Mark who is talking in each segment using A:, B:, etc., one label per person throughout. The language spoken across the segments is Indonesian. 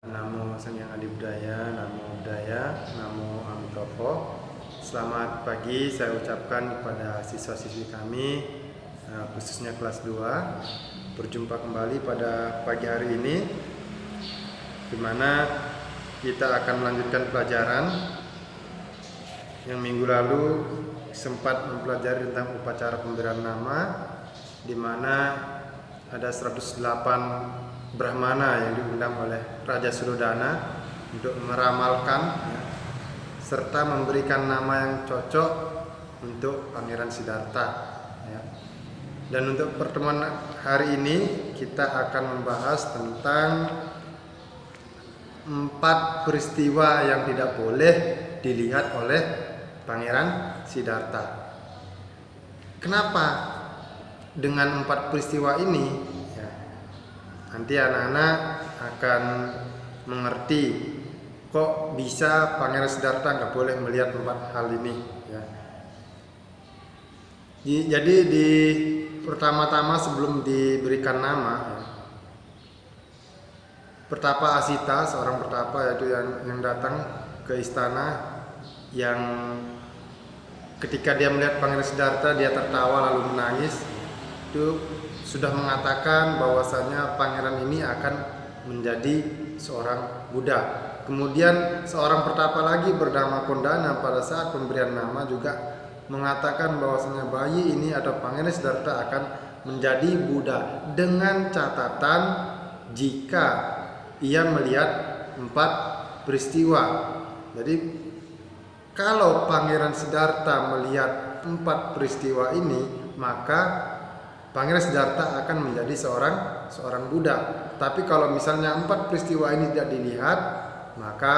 A: Namo Sang Hyang Adi Budaya, Namo Buddhaya, Namo Amitabha. Selamat pagi saya ucapkan kepada siswa-siswi kami, khususnya kelas 2. Berjumpa kembali pada pagi hari ini, di mana kita akan melanjutkan pelajaran yang minggu lalu sempat mempelajari tentang upacara pemberian nama, di mana ada 108 Brahmana yang diundang oleh Raja Suddhodana untuk meramalkan serta memberikan nama yang cocok untuk Pangeran Siddhartha. Dan untuk pertemuan hari ini kita akan membahas tentang 4 peristiwa yang tidak boleh dilihat oleh Pangeran Siddhartha. Kenapa dengan 4 peristiwa ini? Nanti anak-anak akan mengerti kok bisa Pangeran Siddhartha nggak boleh melihat 4 hal ini. Jadi di pertama-tama sebelum diberikan nama, Pertapa Asita, seorang pertapa yaitu yang datang ke istana, yang ketika dia melihat Pangeran Siddhartha dia tertawa lalu menangis, itu sudah mengatakan bahwasanya pangeran ini akan menjadi seorang Buddha. Kemudian seorang pertapa lagi bernama Kondana pada saat pemberian nama juga mengatakan bahwasanya bayi ini atau Pangeran Siddhartha akan menjadi Buddha, dengan catatan jika ia melihat 4 peristiwa. Jadi kalau Pangeran Siddhartha melihat 4 peristiwa ini, maka Pangeran Siddhartha akan menjadi seorang Buddha. Tapi kalau misalnya 4 peristiwa ini tidak dilihat, maka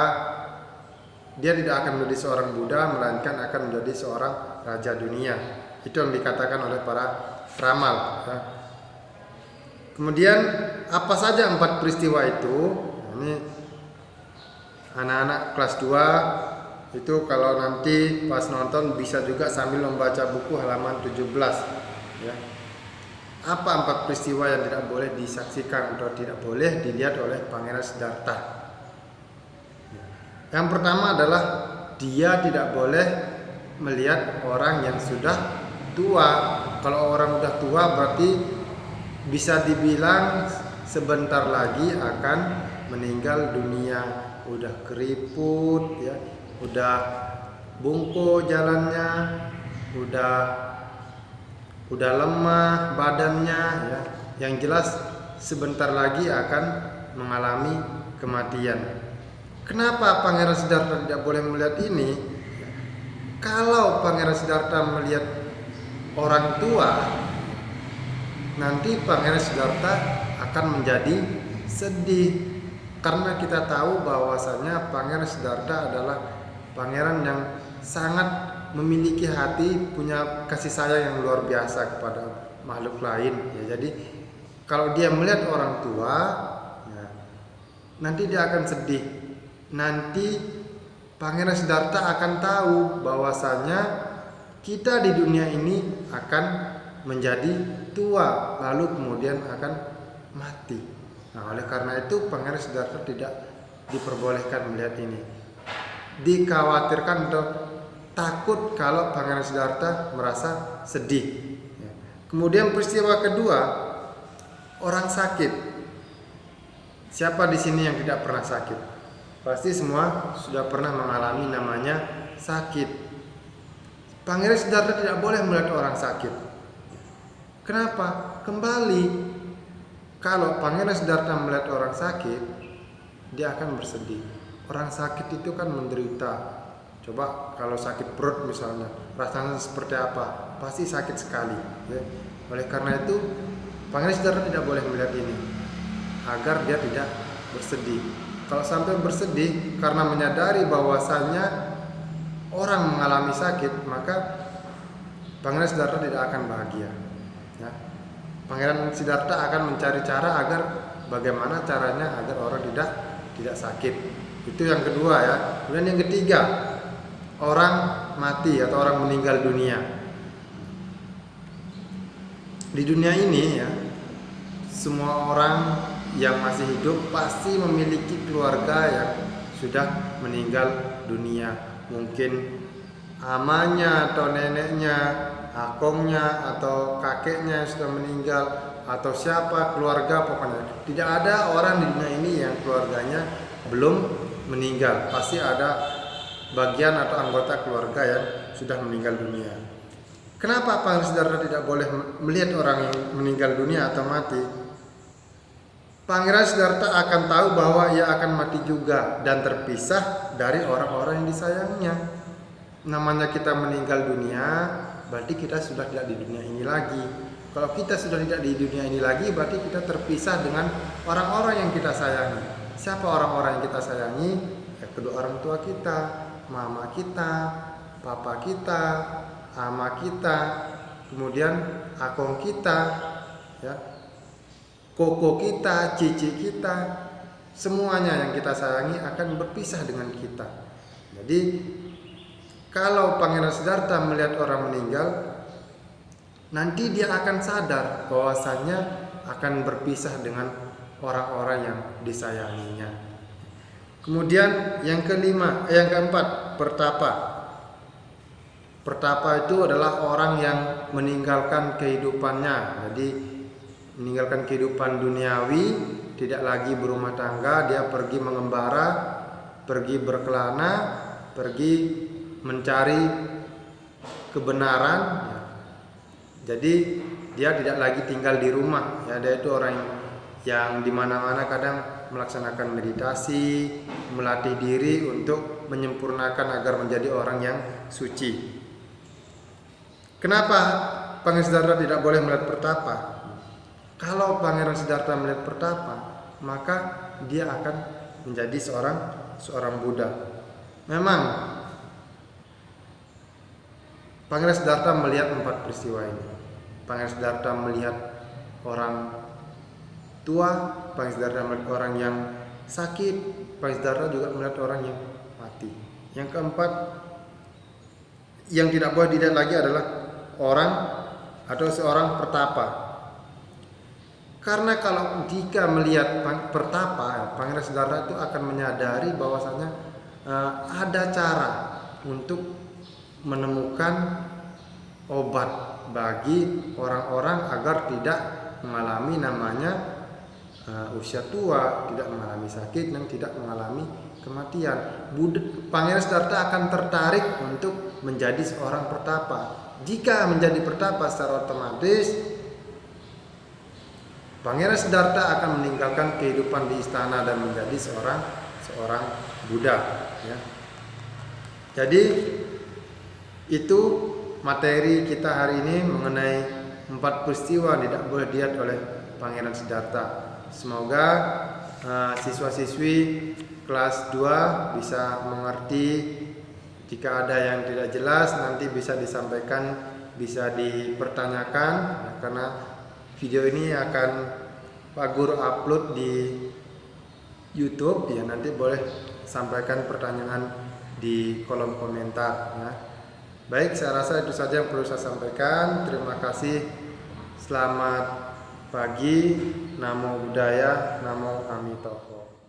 A: dia tidak akan menjadi seorang Buddha, melainkan akan menjadi seorang raja dunia. Itu yang dikatakan oleh para peramal. Kemudian apa saja 4 peristiwa itu? Ini anak-anak kelas 2 itu kalau nanti pas nonton bisa juga sambil membaca buku halaman 17. Apa 4 peristiwa yang tidak boleh disaksikan atau tidak boleh dilihat oleh Pangeran Siddhartha? Yang pertama adalah dia tidak boleh melihat orang yang sudah tua. Kalau orang sudah tua berarti bisa dibilang sebentar lagi akan meninggal dunia. Udah keriput, udah bungkuk jalannya, udah lemah badannya, yang jelas sebentar lagi akan mengalami kematian. Kenapa Pangeran Siddhartha tidak boleh melihat ini? Kalau Pangeran Siddhartha melihat orang tua, nanti Pangeran Siddhartha akan menjadi sedih, karena kita tahu bahwasanya Pangeran Siddhartha adalah pangeran yang sangat memiliki hati, punya kasih sayang yang luar biasa kepada makhluk lain. Jadi kalau dia melihat orang tua, nanti dia akan sedih. Nanti Pangeran Siddhartha akan tahu bahwasanya kita di dunia ini akan menjadi tua, lalu kemudian akan mati. Oleh karena itu Pangeran Siddhartha tidak diperbolehkan melihat ini. Dikhawatirkan atau takut kalau Pangeran Siddhartha merasa sedih. Kemudian peristiwa kedua, orang sakit. Siapa di sini yang tidak pernah sakit? Pasti semua sudah pernah mengalami namanya sakit. Pangeran Siddhartha tidak boleh melihat orang sakit. Kenapa? Kembali, kalau Pangeran Siddhartha melihat orang sakit, dia akan bersedih. Orang sakit itu kan menderita. Coba kalau sakit perut misalnya, rasanya seperti apa? Pasti sakit sekali. Oleh karena itu Pangeran Siddhartha tidak boleh melihat ini, agar dia tidak bersedih. Kalau sampai bersedih karena menyadari bahwasanya orang mengalami sakit, maka Pangeran Siddhartha tidak akan bahagia. Pangeran Siddhartha akan mencari cara agar bagaimana caranya agar orang tidak sakit. Itu yang kedua. Kemudian yang ketiga, orang mati atau orang meninggal dunia. Di dunia ini semua orang yang masih hidup pasti memiliki keluarga yang sudah meninggal dunia. Mungkin amanya atau neneknya, akongnya atau kakeknya yang sudah meninggal, atau siapa keluarga, pokoknya tidak ada orang di dunia ini yang keluarganya belum meninggal. Pasti ada bagian atau anggota keluarga yang sudah meninggal dunia. Kenapa Pangeran Siddhartha tidak boleh melihat orang yang meninggal dunia atau mati? Pangeran Siddhartha akan tahu bahwa ia akan mati juga dan terpisah dari orang-orang yang disayangnya. Namanya kita meninggal dunia, berarti kita sudah tidak di dunia ini lagi. Kalau kita sudah tidak di dunia ini lagi, berarti kita terpisah dengan orang-orang yang kita sayangi. Siapa orang-orang yang kita sayangi? Ya, kedua orang tua kita, mama kita, papa kita, ama kita, kemudian akong kita, ya, koko kita, cici kita, semuanya yang kita sayangi akan berpisah dengan kita. Jadi kalau Pangeran Siddhartha melihat orang meninggal, nanti dia akan sadar bahwasanya akan berpisah dengan orang-orang yang disayanginya. Kemudian yang keempat, pertapa. Pertapa itu adalah orang yang meninggalkan kehidupannya. Jadi meninggalkan kehidupan duniawi, tidak lagi berumah tangga, dia pergi mengembara, pergi berkelana, pergi mencari kebenaran. Jadi dia tidak lagi tinggal di rumah, ya, dia itu orang yang dimana-mana kadang melaksanakan meditasi, melatih diri untuk menyempurnakan agar menjadi orang yang suci. Kenapa Pangeran Siddhartha tidak boleh melihat pertapa? Kalau Pangeran Siddhartha melihat pertapa, maka dia akan menjadi seorang Buddha. Memang Pangeran Siddhartha melihat 4 peristiwa ini. Pangeran Siddhartha melihat orang tua, Pangeran Siddhartha melihat orang yang sakit, Pangeran Siddhartha juga melihat orang yang mati. Yang keempat, yang tidak boleh dilihat lagi adalah orang atau seorang pertapa. Karena kalau jika melihat pertapa, Pangeran Siddhartha itu akan menyadari bahwasanya ada cara untuk menemukan obat bagi orang-orang agar tidak mengalami namanya usia tua, tidak mengalami sakit, dan tidak mengalami kematian. Pangeran Siddhartha akan tertarik untuk menjadi seorang pertapa. Jika menjadi pertapa, secara otomatis Pangeran Siddhartha akan meninggalkan kehidupan di istana dan menjadi seorang Buddha, ya. Jadi itu materi kita hari ini mengenai 4 peristiwa tidak boleh dilihat oleh Pangeran Siddhartha. Semoga siswa-siswi kelas 2 bisa mengerti. Jika ada yang tidak jelas nanti bisa disampaikan, bisa dipertanyakan, karena video ini akan Pak Guru upload di YouTube, ya, nanti boleh sampaikan pertanyaan di kolom komentar, ya. Baik, saya rasa itu saja yang perlu saya sampaikan. Terima kasih. Selamat pagi. Namo Buddhaya, Namo Amitobo.